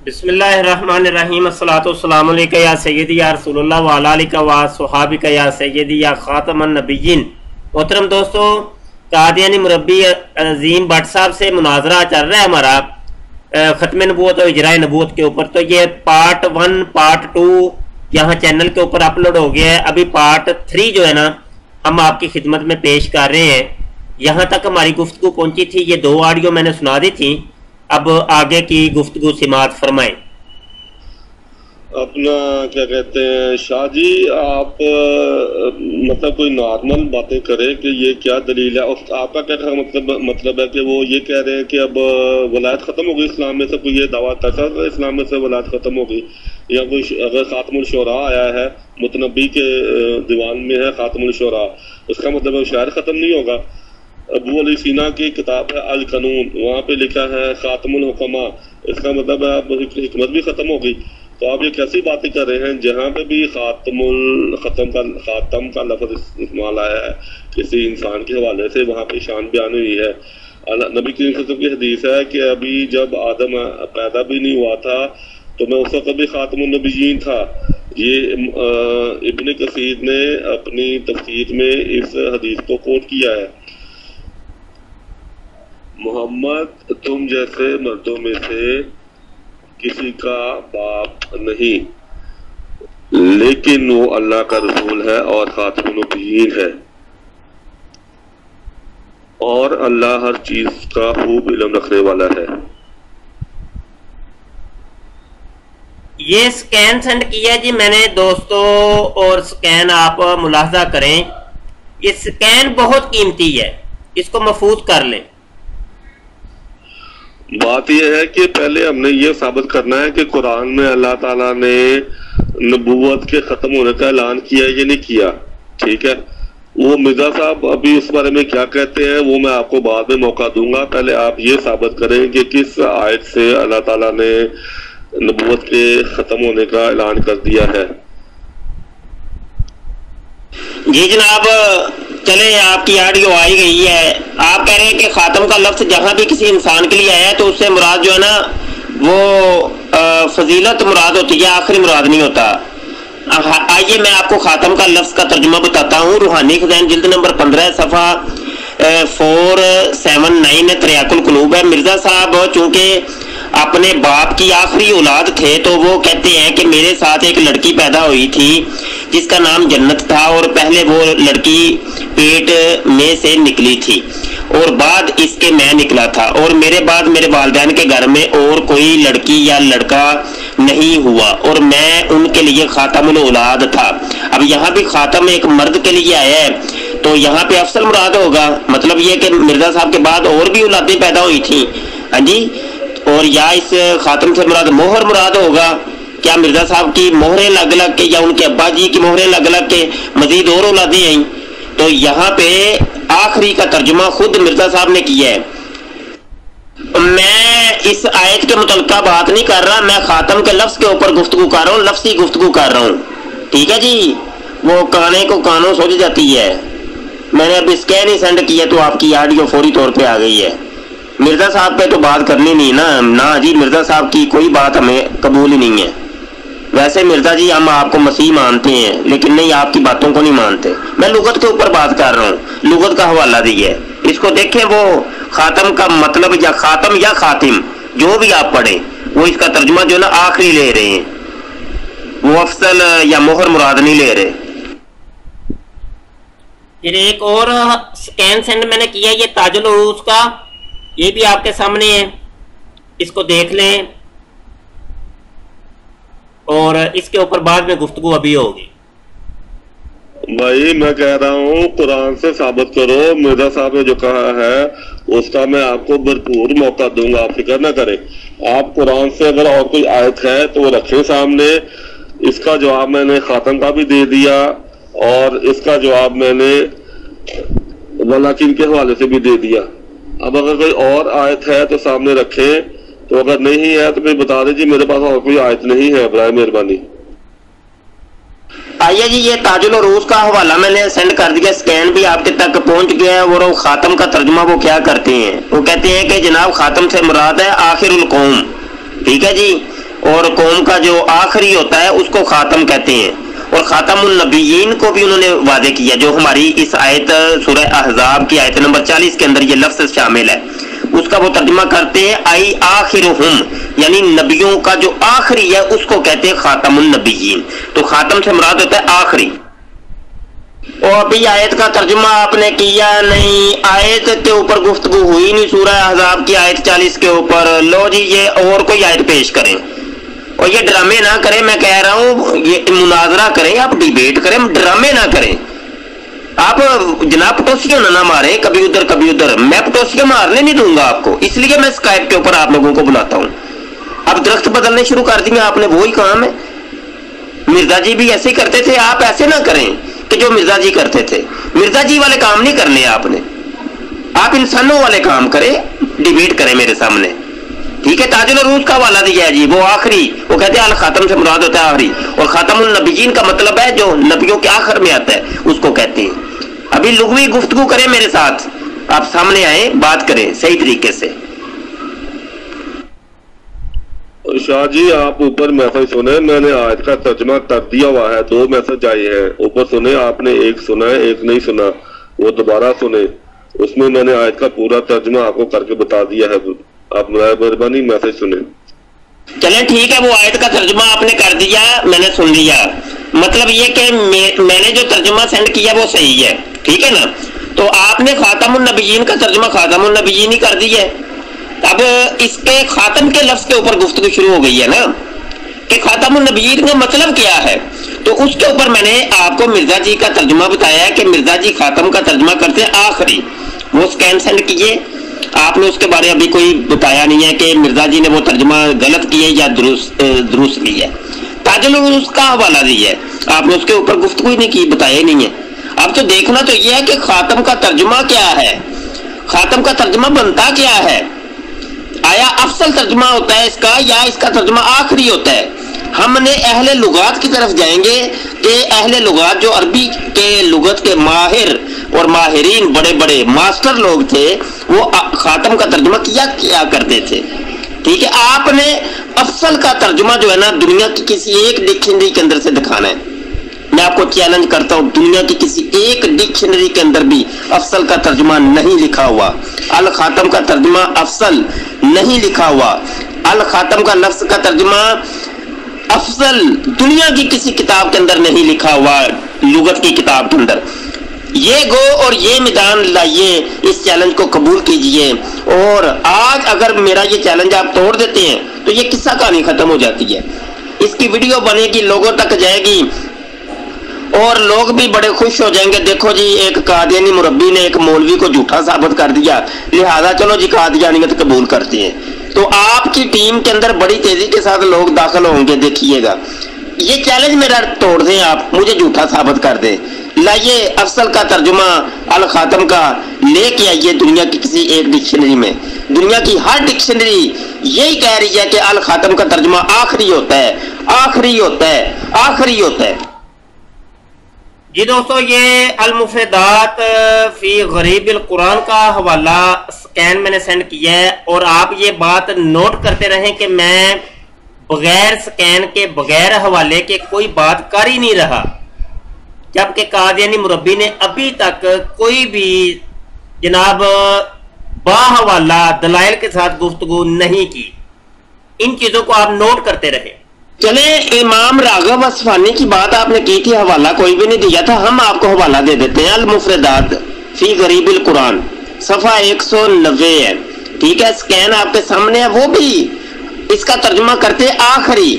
بسم اللہ الرحمن الرحیم الصلاۃ والسلام علیکہ یا سیدی یا رسول اللہ وعلی آلہ و صحابہ یا سیدی یا خاتم النبیین۔ محترم دوستو، قادیانی مربی عظیم بٹ صاحب سے مناظرہ چل رہا ہے ہمارا ختم نبوت اور اجراء نبوت کے اوپر۔ تو یہ پارٹ 1 پارٹ 2 یہاں چینل کے اوپر اپلوڈ ہو گیا ہے۔ ابھی پارٹ 3 جو ہے نا ہم آپ کی خدمت میں پیش کر رہے ہیں۔ یہاں تک ہماری گفتگو پہنچی تھی، یہ 2 آڈیو میں نے سنا دی تھی، اب آگے کی گفتگو سماعت فرمائیں۔ اپنا کیا کہتے ہیں شاہ جی، آپ مطلب کوئی نارمل باتیں کریں کہ یہ کیا دلیل ہے، آپ کا کیا مطلب ہے کہ وہ یہ کہہ رہے ہیں کہ اب ولایت ختم ہو گئی اسلام میں سے، کوئی یہ دعویٰ کرتا ہے اسلام میں سے ولایت ختم ہو گئی، یا کوئی اگر خاتم الشعراء آیا ہے متنبی کے دیوان میں ہے خاتم الشعراء، اس کا مطلب ہے شاعر ختم نہیں ہوگا۔ ابو علی سینا کی کتاب ہے القانون، وہاں پہ لکھا ہے خاتم الحکماء، اس کا مطلب ہے اب حکمت بھی ختم ہو گئی۔ تو آپ یہ کیسی باتیں کر رہے ہیں جہاں پہ بھی خاتم کا لفظ استعمال آیا ہے کسی انسان کے حوالے سے، وہاں پہ شان بیان ہوئی ہے۔ نبی کریم صلی اللہ علیہ وسلم کی حدیث ہے کہ ابھی جب آدم پیدا بھی نہیں ہوا تھا تو میں اس وقت بھی خاتم النبیین تھا۔ یہ ابن کثیر نے اپنی تفسیر میں اس حدیث کو کوٹ کیا ہے۔ محمد تم جیسے مردوں میں سے کسی کا باپ نہیں، لیکن وہ اللہ کا رسول ہے اور خاتم النبیین ہے، اور اللہ ہر چیز کا خوب علم رکھنے والا ہے۔ یہ سکین سینڈ کیا جی میں نے دوستو، اور سکین آپ ملاحظہ کریں، یہ سکین بہت قیمتی ہے، اس کو محفوظ کر لیں۔ بات یہ ہے کہ پہلے ہم نے یہ ثابت کرنا ہے کہ قرآن میں اللہ تعالیٰ نے نبوت کے ختم ہونے کا اعلان کیا یا نہیں کیا، ٹھیک ہے۔ وہ مرزا صاحب ابھی اس بارے میں کیا کہتے ہیں وہ میں آپ کو بعد میں موقع دوں گا، پہلے آپ یہ ثابت کریں کہ کس آیت سے اللہ تعالیٰ نے نبوت کے ختم ہونے کا اعلان کر دیا ہے۔ جی جناب، چلے آپ کی آڈیو آئی گئی ہے۔ آپ کہہ رہے ہیں کہ خاتم کا لفظ جہاں بھی کسی انسان کے لیے آیا ہے تو اس سے مراد جو ہے نا وہ فضیلت مراد ہوتی ہے، آخری مراد نہیں ہوتا۔ آئیے میں آپ کو خاتم کا لفظ کا ترجمہ بتاتا ہوں۔ روحانی خزائن جلد نمبر 15 صفحہ 479 تریاق القلوب ہے۔ مرزا صاحب چونکہ اپنے باپ کی آخری اولاد تھے تو وہ کہتے ہیں کہ میرے ساتھ ایک لڑکی پیدا ہوئی تھی جس کا نام جنت تھا، اور پہلے وہ لڑکی پیٹ میں سے نکلی تھی اور بعد اس کے میں نکلا تھا، اور میرے بعد میرے والدین کے گھر میں اور کوئی لڑکی یا لڑکا نہیں ہوا، اور میں ان کے لیے خاتم الاولاد تھا۔ اب یہاں بھی خاتم ایک مرد کے لیے آیا ہے تو یہاں پہ افضل مراد ہوگا، مطلب یہ کہ مرزا صاحب کے بعد اور بھی اولادیں پیدا ہوئی تھیں، ہاں جی، اور یا اس خاتم سے مراد مہر مراد ہوگا۔ کیا مرزا صاحب کی مہریں لگ لگ کے یا ان کے ابا جی کی مہریں لگ لگ کے مزید اور اولادیں آئیں؟ تو یہاں پہ آخری کا ترجمہ خود مرزا صاحب نے کیا ہے۔ میں اس آیت کے متعلقہ بات نہیں کر رہا، میں خاتم کے لفظ کے اوپر گفتگو کر رہا ہوں، لفظی گفتگو کر رہا ہوں، ٹھیک ہے جی۔ وہ کانے کو کانوں سوچ جاتی ہے۔ میں نے اب اسکین ہی سینڈ کیا تو آپ کی آڈیو فوری طور پہ آ گئی ہے۔ مرزا صاحب پہ تو بات کرنی نہیں نا جی، مرزا صاحب کی کوئی بات ہمیں قبول ہی نہیں ہے۔ ویسے مرزا جی ہم آپ کو مسیح مانتے ہیں لیکن نہیں، آپ کی باتوں کو نہیں مانتے۔ میں لغت کے اوپر بات کر رہا ہوں، لغت کا حوالہ دیے، اس کو دیکھیں۔ وہ خاتم کا مطلب یا خاتم یا خاتم جو بھی آپ پڑھیں، وہ اس کا ترجمہ جو ہے نا آخری لے رہے ہیں، وہ افضل یا مہر مراد نہیں لے رہے۔ پھر ایک اور سکین سینڈ میں نے کیا، یہ تاج العروج کا، یہ بھی آپ کے سامنے ہے، اس کو دیکھ لیں، اور اس کے اوپر بعد میں گفتگو ابھی ہوگی۔ بھائی میں کہہ رہا ہوں قرآن سے ثابت کرو، مرزا صاحب نے جو کہا ہے اس کا میں آپ کو بھرپور موقع دوں گا، آپ فکر نہ کریں۔ آپ قرآن سے اگر اور کوئی آیت ہے تو وہ رکھیں سامنے۔ اس کا جواب میں نے خاتم کا بھی دے دیا، اور اس کا جواب میں نے ولاکن کے حوالے سے بھی دے دیا۔ اب اگر کوئی اور آیت ہے تو سامنے رکھیں، تو اگر نہیں ہے تو پھر بتا دیں جی میرے پاس اور کوئی آیت نہیں ہے، برائے مہربانی۔ آئیے جی، یہ تاج العروج کا حوالہ میں نے سینڈ کر دیا، سکین بھی آپ کے تک پہنچ گیا ہے۔ اور خاتم کا ترجمہ وہ کیا کرتے ہیں، وہ کہتے ہیں کہ جناب خاتم سے مراد ہے آخر القوم، ٹھیک ہے جی۔ اور قوم کا جو آخری ہوتا ہے اس کو خاتم کہتے ہیں، اور خاتم النبیین کو بھی انہوں نے واضح کیا، جو ہماری اس آیت سورہ احزاب کی آیت نمبر 40 کے اندر یہ لفظ شامل ہے، اس کا وہ ترجمہ کرتے ہیں آئی آخرہم، یعنی نبیوں کا جو آخری ہے اس کو کہتے ہیں خاتم النبیین۔ تو خاتم سے مراد ہوتا ہے آخری۔ اور ابھی آیت کا ترجمہ آپ نے کیا نہیں، آیت کے اوپر گفتگو ہوئی نہیں، سورہ احزاب کی آیت 40 کے اوپر۔ لو جی یہ اور کوئی آیت پیش کریں، اور یہ ڈرامے نہ کریں، میں کہہ رہا ہوں یہ مناظرہ کریں، آپ ڈیبیٹ کریں، ڈرامے نہ کریں۔ آپ جناب پٹوسیاں نہ ماریں کبھی ادھر کبھی ادھر، میں پٹوسیاں مارنے نہیں دوں گا آپ کو، اس لیے میں اسکائپ کے اوپر آپ لوگوں کو بلاتا ہوں۔ اب درخت بدلنے شروع کر دی آپ نے، وہی کام ہے۔ مرزا جی بھی ایسے ہی کرتے تھے، آپ ایسے نہ کریں کہ جو مرزا جی کرتے تھے۔ مرزا جی والے کام نہیں کرنے آپ نے، آپ انسانوں والے کام کریں، ڈیبیٹ کریں میرے سامنے، ٹھیک ہے؟ تاج العروج کا حوالہ دیا ہے جی، وہ آخری، وہ کہتے ہیں الخاتم سے مراد ہوتا ہے آخری، اور خاتم النبیین کا مطلب ہے جو نبیوں کے آخر میں آتا ہے اس کو کہتے ہیں۔ ابھی لغوی گفتگو کریں میرے ساتھ، آپ سامنے آئیں، بات کریں صحیح طریقے سے۔ شاہ جی آپ اوپر میسج سنیں، میں نے آیت کا ترجمہ کر دیا ہوا ہے، 2 میسج آئے ہیں اوپر سنیں، آپ نے ایک سنا ہے ایک نہیں سنا، وہ دوبارہ سنیں، اس میں نے آیت کا پورا ترجمہ آپ کو کر کے بتا دیا ہے، آپ مہربانی میسج سنیں۔ چلیں ٹھیک ہے، وہ آیت کا ترجمہ آپ نے کر دیا، میں نے سن لیا، مطلب یہ کہ میں نے جو ترجمہ سینڈ کیا وہ صحیح ہے، ٹھیک ہے نا؟ تو آپ نے خاتم النبیین کا ترجمہ خاتم النبیین ہی کر دیا ہے۔ اب اس کے خاتم کے لفظ کے اوپر گفتگو شروع ہو گئی ہے نا، کہ خاتم النبیین کا مطلب کیا ہے، تو اس کے اوپر میں نے آپ کو مرزا جی کا ترجمہ بتایا ہے کہ مرزا جی خاتم کا ترجمہ کرتے ہیں آخری، وہ سکین سینڈ کیے، آپ نے اس کے بارے ابھی کوئی بتایا نہیں ہے کہ مرزا جی نے وہ ترجمہ غلط کیے یا درست کیا ہے۔ تاج العروج کا حوالہ دیا ہے، آپ نے اس کے اوپر گفتگو ہی نہیں کی، بتایا ہی نہیں ہے۔ اب تو دیکھنا تو یہ ہے کہ خاتم کا ترجمہ کیا ہے، خاتم کا ترجمہ بنتا کیا ہے، آیا افضل ترجمہ ہوتا ہے اس کا یا اس کا ترجمہ آخری ہوتا ہے؟ ہم نے اہل لغات کی طرف جائیں گے کہ اہل لغات جو عربی کے لغت کے ماہر اور ماہرین بڑے بڑے ماسٹر لوگ تھے، وہ خاتم کا ترجمہ کیا کرتے تھے، ٹھیک ہے؟ آپ نے افضل کا ترجمہ جو ہے نا دنیا کی کسی ایک ڈکشنری کے اندر سے دکھانا ہے۔ میں آپ کو چیلنج کرتا ہوں، دنیا کی کسی ایک ڈکشنری کے اندر بھی افضل کا ترجمہ نہیں لکھا ہوا، الخاتم کا ترجمہ افضل نہیں لکھا ہوا، الخاتم کا لفظ کا ترجمہ افضل دنیا کی کسی کتاب کے اندر نہیں لکھا ہوا، لغت کی کتاب کے اندر۔ یہ گو اور یہ میدان لائیے، اس چیلنج کو قبول کیجئے، اور آج اگر میرا یہ چیلنج آپ توڑ دیتے ہیں تو یہ قصہ کہانی ختم ہو جاتی ہے، اس کی ویڈیو بنے گی، لوگوں تک جائے گی، اور لوگ بھی بڑے خوش ہو جائیں گے، دیکھو جی ایک قادیانی مربی نے ایک مولوی کو جھوٹا ثابت کر دیا، لہذا چلو جی قادیانیت قبول کرتے ہیں۔ تو آپ کی ٹیم کے اندر بڑی تیزی کے ساتھ لوگ داخل ہوں گے، دیکھیے گا۔ یہ چیلنج میرا توڑ دیں، آپ مجھے جھوٹا ثابت کر دیں، لائیے افضل کا ترجمہ الخاتم کا لے کے آئیے دنیا کی کسی ایک ڈکشنری میں۔ دنیا کی ہر ڈکشنری یہی کہہ رہی ہے کہ الخاتم کا ترجمہ آخری ہوتا ہے، آخری ہوتا ہے، آخری ہوتا ہے۔ جی دوستو، یہ المفردات فی غریب القرآن کا حوالہ سکین میں نے سینڈ کیا ہے، اور آپ یہ بات نوٹ کرتے رہیں کہ میں بغیر سکین کے بغیر حوالے کے کوئی بات کر ہی نہیں رہا، جبکہ قادیانی مربی نے ابھی تک کوئی بھی جناب باحوالہ دلائل کے ساتھ گفتگو نہیں کی۔ ان چیزوں کو آپ نوٹ کرتے رہیں۔ چلیں، امام راغب اصفہانی کی بات آپ نے کی تھی، حوالہ کوئی بھی نہیں دیا تھا، ہم آپ کو حوالہ دے دیتے ہیں۔ المفردات فی غریب القرآن صفحہ 190 ہے، ٹھیک ہے؟ سکین آپ کے سامنے ہے، وہ بھی اس کا ترجمہ کرتے آخری۔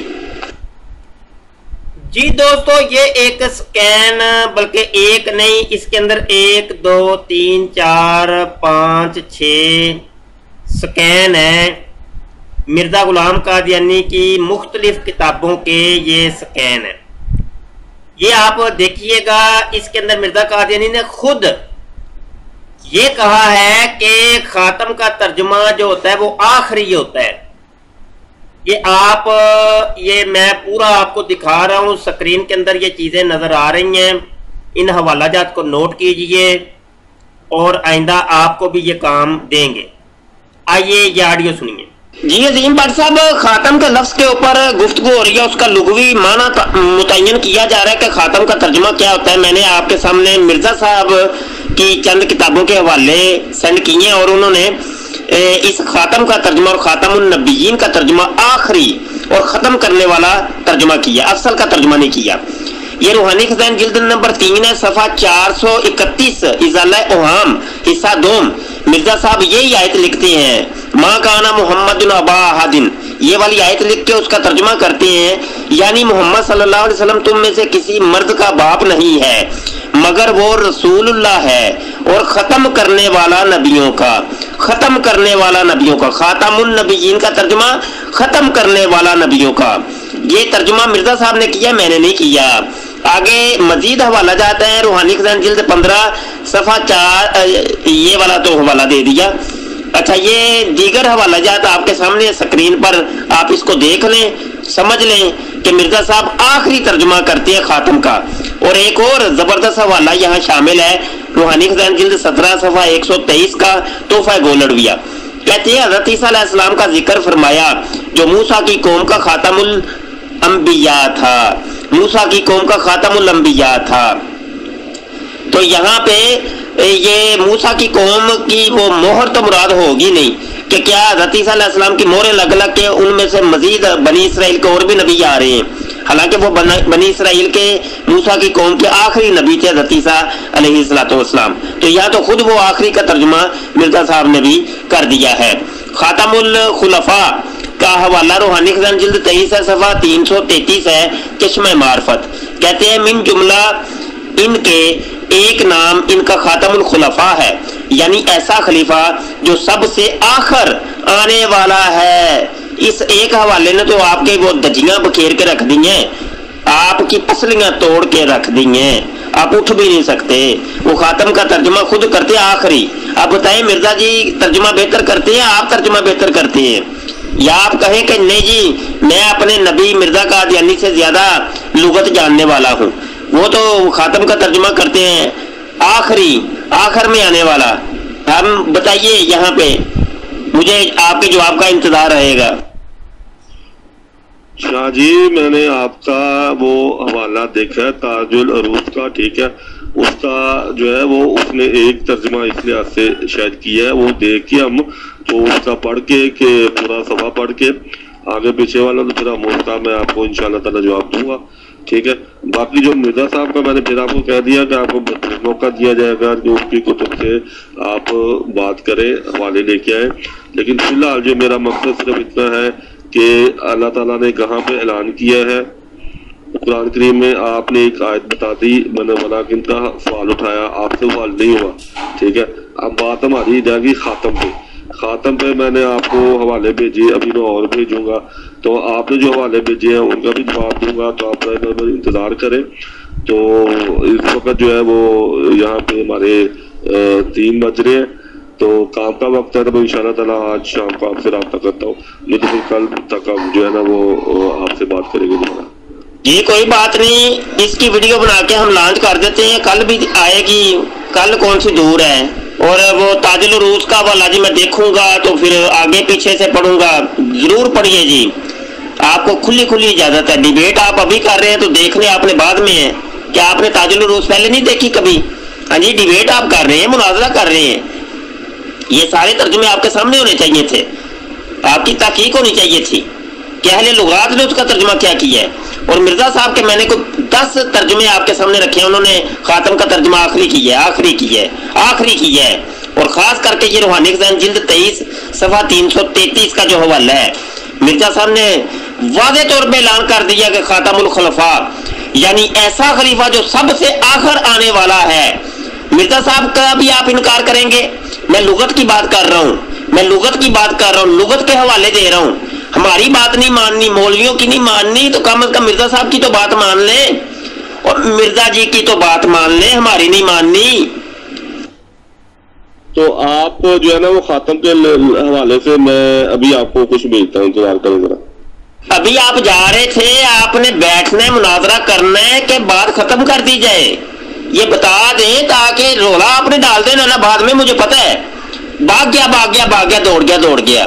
جی دوستو، یہ ایک سکین، بلکہ ایک نہیں، اس کے اندر 1 2 3 4 5 6 سکین ہے، مرزا غلام قادیانی کی مختلف کتابوں کے یہ سکین ہے۔ یہ آپ دیکھیے گا، اس کے اندر مرزا قادیانی نے خود یہ کہا ہے کہ خاتم کا ترجمہ جو ہوتا ہے وہ آخری ہوتا ہے۔ یہ میں پورا آپ کو دکھا رہا ہوں، سکرین کے اندر یہ چیزیں نظر آ رہی ہیں، ان حوالہ جات کو نوٹ کیجئے اور آئندہ آپ کو بھی یہ کام دیں گے۔ آئیے یہ آڈیو سنیے۔ جی عظیم بٹ صاحب، خاتم کے لفظ کے اوپر گفتگو ہو رہی ہے، اس کا لغوی معنی متعین کیا جا رہا ہے کہ خاتم کا ترجمہ کیا ہوتا ہے۔ میں نے آپ کے سامنے مرزا صاحب کی چند کتابوں کے حوالے سینڈ کیے ہیں، اور انہوں نے اس خاتم کا ترجمہ اور خاتم النبیین کا ترجمہ آخری اور ختم کرنے والا ترجمہ کیا، افضل کا ترجمہ نہیں کیا۔ یہ روحانی خزائن جلد نمبر 3 ہے، صفحہ 431، ازالہ اوہام حصہ دوم۔ مرزا صاحب یہی آیت لکھتے ہیں، ما کانا محمد ابا احد، یہ والی آیت لکھ کے اس کا ترجمہ کرتے ہیں، یعنی محمد صلی اللہ علیہ وسلم تم میں سے کسی مرد کا باپ نہیں ہے مگر وہ رسول اللہ ہے اور ختم کرنے والا نبیوں کا، ختم کرنے والا نبیوں کا۔ خاتم النبیین کا ترجمہ ختم کرنے والا نبیوں کا، یہ ترجمہ مرزا صاحب نے کیا، میں نے نہیں کیا۔ آگے مزید حوالہ جاتا ہے، روحانی خزائن جلد 15 صفحہ 4، یہ والا تو حوالہ دے دیا۔ اچھا، یہ دیگر حوالہ جات آپ کے سامنے سکرین پر، آپ اس کو دیکھ لیں، سمجھ لیں کہ مرزا صاحب آخری ترجمہ کرتے ہیں خاتم کا۔ اور ایک اور زبردست حوالہ یہاں شامل ہے، روحانی خزائن جلد 17 صفحہ 123 کا تحفہ گولڑویہ، کہتے ہیں حضرت عیسیٰ علیہ السلام کا ذکر فرمایا جو موسیٰ کی قوم کا خاتم الانبیاء تھا، موسیٰ کی قوم کا خاتم الانبیاء تھا۔ تو یہاں پہ یہ موسیٰ کی قوم کی وہ مہر تو مراد ہوگی نہیں کہ کیا حضرت عیسیٰ علیہ السلام کی مہریں لگ لگ کے ان میں سے مزید بنی اسرائیل کے اور بھی نبی آ رہے ہیں، حالانکہ وہ بنی اسرائیل کے موسیٰ کی قوم کے آخری نبی تھے حضرت عیسیٰ علیہ السلام۔ تو یہاں تو خود وہ آخری کا ترجمہ مرزا صاحب نے بھی کر دیا ہے۔ خاتم الخلفاء کا حوالہ روحانی خزائن جلد 23 صفحہ 333 ہے، چشمہ معرفت، کہتے ہیں من جملہ ان کے ایک نام ان کا خاتم الخلفاء ہے، یعنی ایسا خلیفہ جو سب سے آخر آنے والا ہے۔ اس ایک حوالے نے تو آپ کے وہ دجیاں بکھیر کے رکھ دی ہیں، آپ کی پسلیاں توڑ کے رکھ دی ہیں، آپ اٹھ بھی نہیں سکتے۔ وہ خاتم کا ترجمہ خود کرتے آخری۔ آپ بتائیں مرزا جی ترجمہ بہتر کرتے ہیں، آپ ترجمہ بہتر کرتے ہیں، یا آپ کہیں کہ نہیں جی میں اپنے نبی مرزا قادیانی سے زیادہ لغت جاننے والا ہوں، وہ تو خاتم کا ترجمہ کرتے ہیں آخری، آخر میں آنے والا۔ ہم بتائیے یہاں پہ، مجھے آپ کے جواب کا انتظار رہے گا۔ شاہ جی میں نے آپ کا وہ حوالہ دیکھا ہے تاج العروض کا، ٹھیک ہے، اس کا جو ہے وہ اس نے ایک ترجمہ اس لحاظ سے شاید کیا ہے، وہ دیکھ کے ہم تو اس کا پڑھ کے کہ پورا صفحہ پڑھ کے آگے پیچھے والا تو پھر ہم اس کا میں آپ کو انشاءاللہ تعالی جواب دوں گا، ٹھیک ہے۔ باقی جو مرزا صاحب کا میں نے پھر آپ کو کہہ دیا کہ آپ کو موقع دیا جائے گا جو اس کی کتب سے آپ بات کریں، حوالے لے کے آئیں، لیکن فی الحال جو میرا مقصد صرف اتنا ہے کہ اللہ تعالیٰ نے کہاں پہ اعلان کیا ہے قرآن کریم میں، آپ نے ایک آیت بتا دی، میں نے ولیکن کا سوال اٹھایا، آپ سے سوال نہیں ہوا، ٹھیک ہے۔ اب بات ہماری جائے گی خاتم پہ۔ خاتم پہ میں نے آپ کو حوالے بھیجے، ابھی میں اور بھیجوں گا، تو آپ نے جو حوالے بھیجے ہیں ان کا بھی جواب دوں گا، تو آپ انتظار کریں۔ تو اس وقت جو ہے وہ یہاں پہ ہمارے 3 بج رہے ہیں، تو کام کا وقت ہے، تو میں انشاءاللہ تعالیٰ آج شام کو آپ سے رابطہ کرتا ہوں، یہ تو پھر کل تک ہم جو ہے نا وہ آپ سے بات کریں گے دوبارہ۔ جی کوئی بات نہیں، اس کی ویڈیو بنا کے ہم لانچ کر دیتے ہیں، کل بھی آئے گی، کل کون سی دور ہے۔ اور وہ تاج العروض کا والا جی میں دیکھوں گا تو پھر آگے پیچھے سے پڑھوں گا، ضرور پڑھیے جی، آپ کو کھلی کھلی اجازت ہے۔ ڈیبیٹ آپ ابھی کر رہے ہیں تو دیکھنے آپ نے بعد میں ہے، کیا آپ نے تاج العروض پہلے نہیں دیکھی کبھی؟ ہاں جی ڈیبیٹ آپ کر رہے ہیں، مناظرہ کر رہے ہیں، یہ سارے ترجمے آپ کے سامنے ہونے چاہیے تھے، آپ کی تحقیق ہونی چاہیے تھی کہ اہل لغات نے اس کا ترجمہ کیا کیا ہے۔ اور مرزا صاحب کے میں نے کوئی 10 ترجمے آپ کے سامنے رکھے ہیں، انہوں نے خاتم کا ترجمہ آخری کیا ہے، آخری کیا ہے۔ اور خاص کر کے یہ روحانی خزائن جلد 23 صفحہ 333 کا جو حوالہ ہے، مرزا صاحب نے واضح طور پہ اعلان کر دیا کہ خاتم الخلفاء یعنی ایسا خلیفہ جو سب سے آخر آنے والا ہے۔ مرزا صاحب کا بھی آپ انکار کریں گے؟ میں لغت کی بات کر رہا ہوں، لغت کے حوالے دے رہا ہوں۔ ہماری بات نہیں ماننی، مولویوں کی نہیں ماننی، تو کم از کم مرزا صاحب کی تو بات مان لیں، اور مرزا جی کی تو بات مان لیں، ہماری نہیں ماننی۔ تو آپ جو ہے نا وہ خاتم کے حوالے سے میں ابھی آپ کو کچھ بھیجتا ہوں، انتظار کریں ذرا۔ ابھی آپ جا رہے تھے، آپ نے بیٹھنا ہے، مناظرہ کرنا ہے کہ بات ختم کر دی جائے، یہ بتا دیں تاکہ رولا آپ نے ڈال دینا نا بعد میں، مجھے پتہ ہے، بھاگ گیا دوڑ گیا۔